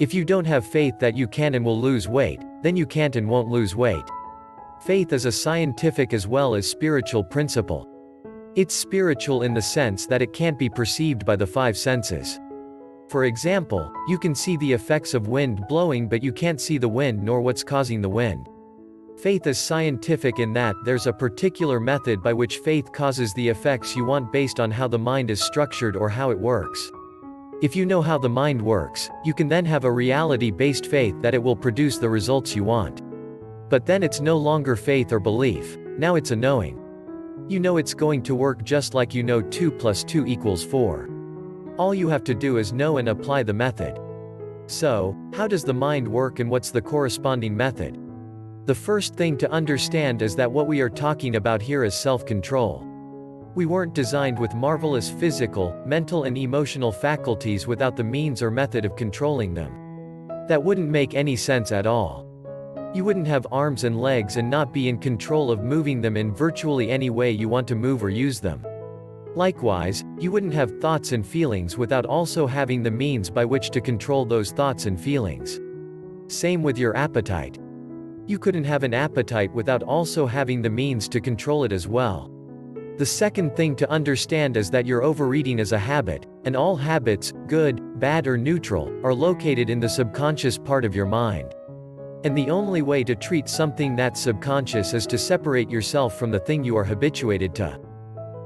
If you don't have faith that you can and will lose weight, then you can't and won't lose weight. Faith is a scientific as well as spiritual principle. It's spiritual in the sense that it can't be perceived by the five senses. For example, you can see the effects of wind blowing, but you can't see the wind nor what's causing the wind. Faith is scientific in that there's a particular method by which faith causes the effects you want based on how the mind is structured or how it works. If you know how the mind works, you can then have a reality-based faith that it will produce the results you want. But then it's no longer faith or belief, now it's a knowing. You know it's going to work just like you know 2 + 2 = 4. All you have to do is know and apply the method. So, how does the mind work and what's the corresponding method? The first thing to understand is that what we are talking about here is self-control. We weren't designed with marvelous physical, mental and emotional faculties without the means or method of controlling them. That wouldn't make any sense at all. You wouldn't have arms and legs and not be in control of moving them in virtually any way you want to move or use them. Likewise, you wouldn't have thoughts and feelings without also having the means by which to control those thoughts and feelings. Same with your appetite. You couldn't have an appetite without also having the means to control it as well. The second thing to understand is that your overeating is a habit, and all habits, good, bad or neutral, are located in the subconscious part of your mind. And the only way to treat something that's subconscious is to separate yourself from the thing you are habituated to.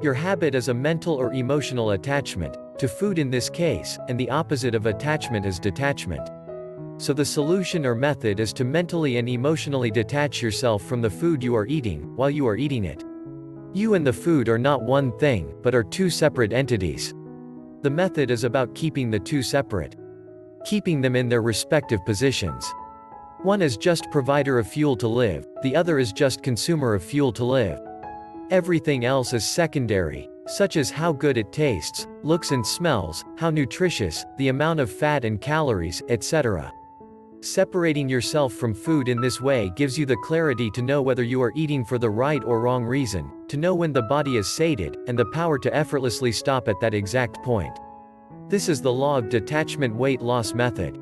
Your habit is a mental or emotional attachment, to food in this case, and the opposite of attachment is detachment. So the solution or method is to mentally and emotionally detach yourself from the food you are eating, while you are eating it. You and the food are not one thing, but are two separate entities. The method is about keeping the two separate. Keeping them in their respective positions. One is just provider of fuel to live, the other is just consumer of fuel to live. Everything else is secondary, such as how good it tastes, looks and smells, how nutritious, the amount of fat and calories, etc. Separating yourself from food in this way gives you the clarity to know whether you are eating for the right or wrong reason, to know when the body is sated, and the power to effortlessly stop at that exact point. This is the law of detachment weight loss method.